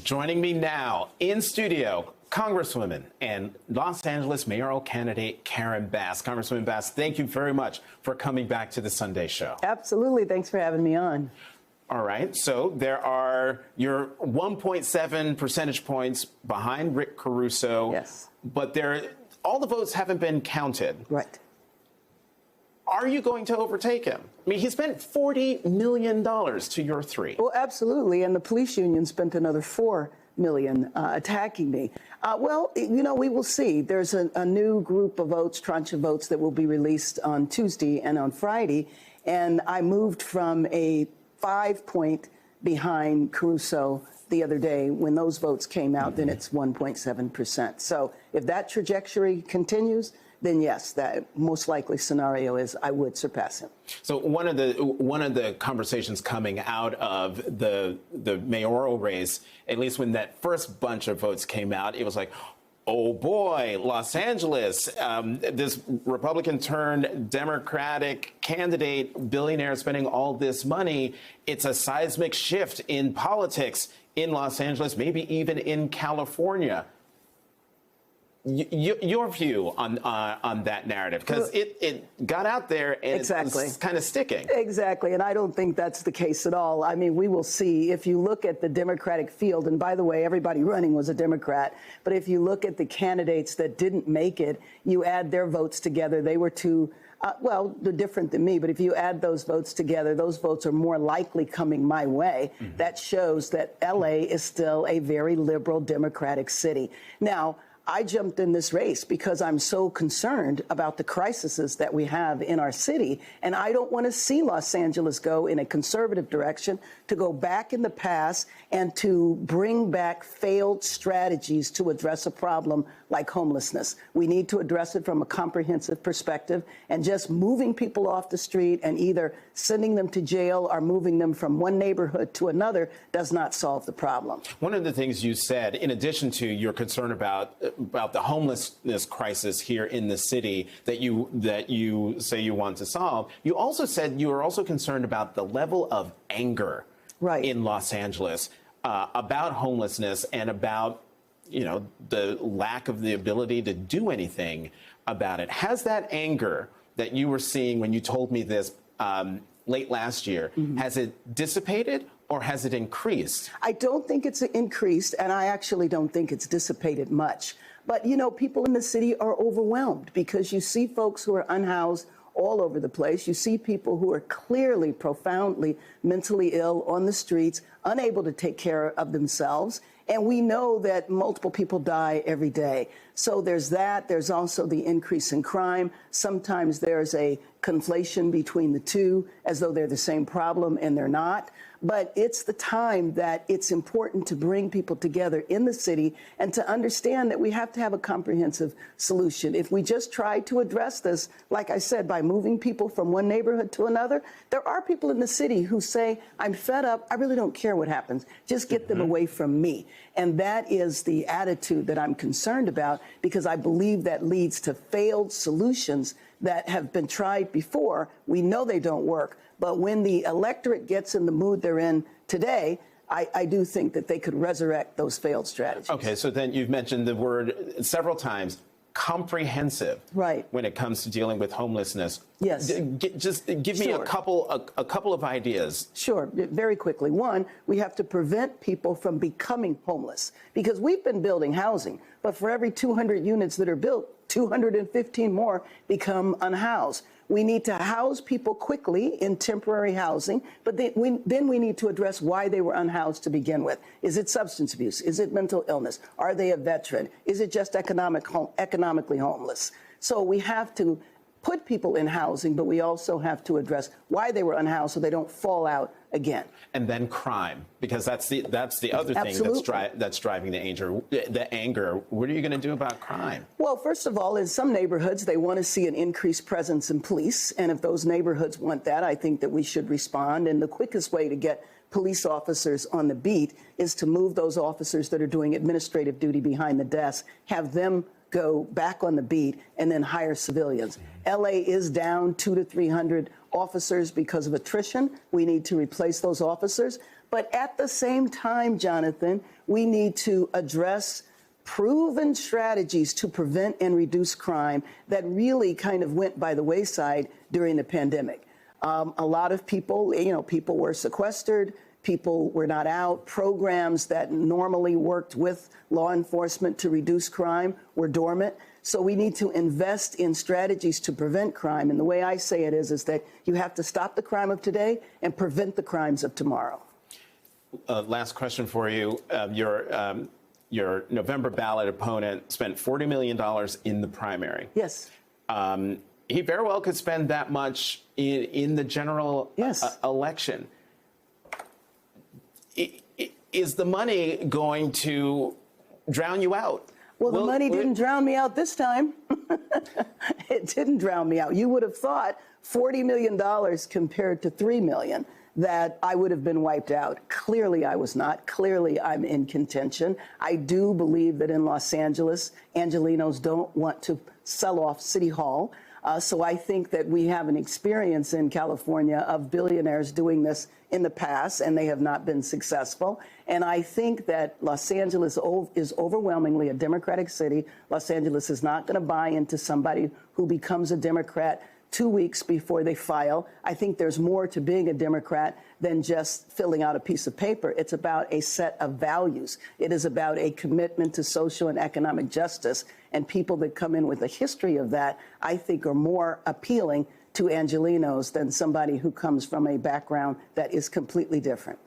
Joining me now in studio, Congresswoman and Los Angeles mayoral candidate Karen Bass. Congresswoman Bass, thank you very much for coming back to the Sunday Show. Absolutely. Thanks for having me on. All right. So you're 1.7 percentage points behind Rick Caruso. Yes. But all the votes haven't been counted. Right. Are you going to overtake him? I mean, he spent $40 million to your $3. Well, absolutely. And the police union spent another $4 million attacking me. Well, you know, we will see. There's a new group of votes, tranche of votes that will be released on Tuesday and on Friday. And I moved from a 5-point behind Caruso the other day. When those votes came out, then it's 1.7%. So if that trajectory continues, then yes, that most likely scenario is I would surpass him. So one of the conversations coming out of the mayoral race, at least when that first bunch of votes came out, it was like, oh boy, Los Angeles, this Republican turned Democratic candidate, billionaire spending all this money. It's a seismic shift in politics in Los Angeles, maybe even in California. Your view on that narrative, because it got out there and exactly. It's kind of sticking. Exactly, and I don't think that's the case at all. I mean, we will see. If you look at the Democratic field, and by the way, everybody running was a Democrat, but if you look at the candidates that didn't make it, you add their votes together, they were well, they're different than me, but if you add those votes together, those votes are more likely coming my way. Mm-hmm. That shows that L.A. is still a very liberal Democratic city. Now, I jumped in this race because I'm so concerned about the crises that we have in our city, and I don't want to see Los Angeles go in a conservative direction, to go back in the past and to bring back failed strategies to address a problem like homelessness. We need to address it from a comprehensive perspective, and just moving people off the street and either sending them to jail or moving them from one neighborhood to another does not solve the problem. One of the things you said, in addition to your concern about the homelessness crisis here in the city that you say you want to solve, you also said you are also concerned about the level of anger in Los Angeles about homelessness and about, you know, the lack of the ability to do anything about it. Has that anger that you were seeing when you told me this late last year, has it dissipated or has it increased? I don't think it's increased, and I actually don't think it's dissipated much. But, you know, people in the city are overwhelmed because you see folks who are unhoused all over the place. You see people who are clearly, profoundly mentally ill on the streets, unable to take care of themselves. And we know that multiple people die every day. So there's that. There's also the increase in crime. Sometimes there's a conflation between the two, as though they're the same problem, and they're not. But it's the time that it's important to bring people together in the city and to understand that we have to have a comprehensive solution. If we just try to address this, like I said, by moving people from one neighborhood to another, there are people in the city who say, I'm fed up, I really don't care what happens, just get them away from me. And that is the attitude that I'm concerned about, because I believe that leads to failed solutions that have been tried before. We know they don't work. But when the electorate gets in the mood they're in today, I do think that they could resurrect those failed strategies. Okay, so then you've mentioned the word several times, comprehensive, when it comes to dealing with homelessness. Yes. Just give me a couple of ideas. Sure, very quickly. One, we have to prevent people from becoming homeless, because we've been building housing, but for every 200 units that are built, 215 more become unhoused. We need to house people quickly in temporary housing, but then we need to address why they were unhoused to begin with. Is it substance abuse? Is it mental illness? Are they a veteran? Is it just economically homeless? So we have to put people in housing, but we also have to address why they were unhoused so they don't fall out again. And then crime, because that's the other thing that's driving the anger. What are you going to do about crime? Well, first of all, in some neighborhoods, they want to see an increased presence in police. And if those neighborhoods want that, I think that we should respond. And the quickest way to get police officers on the beat is to move those officers that are doing administrative duty behind the desk, have them go back on the beat, and then hire civilians. LA is down 200 to 300 officers because of attrition. We need to replace those officers. But at the same time, Jonathan, we need to address proven strategies to prevent and reduce crime that really kind of went by the wayside during the pandemic. A lot of people, people were sequestered, people were not out. Programs that normally worked with law enforcement to reduce crime were dormant. So we need to invest in strategies to prevent crime. And the way I say it is that you have to stop the crime of today and prevent the crimes of tomorrow. Last question for you. Your November ballot opponent spent $40 million in the primary. Yes. He very well could spend that much in the general election. Is the money going to drown you out? Well, the money didn't drown me out this time. It didn't drown me out. You would have thought $40 million compared to $3 million that I would have been wiped out. Clearly, I was not. Clearly, I'm in contention. I do believe that in Los Angeles, Angelenos don't want to sell off City Hall. So I think that we have an experience in California of billionaires doing this in the past, and they have not been successful. And I think that Los Angeles is overwhelmingly a Democratic city. Los Angeles is not going to buy into somebody who becomes a Democrat 2 weeks before they file. I think there's more to being a Democrat than just filling out a piece of paper. It's about a set of values. It is about a commitment to social and economic justice. And people that come in with a history of that, I think, are more appealing to Angelenos than somebody who comes from a background that is completely different.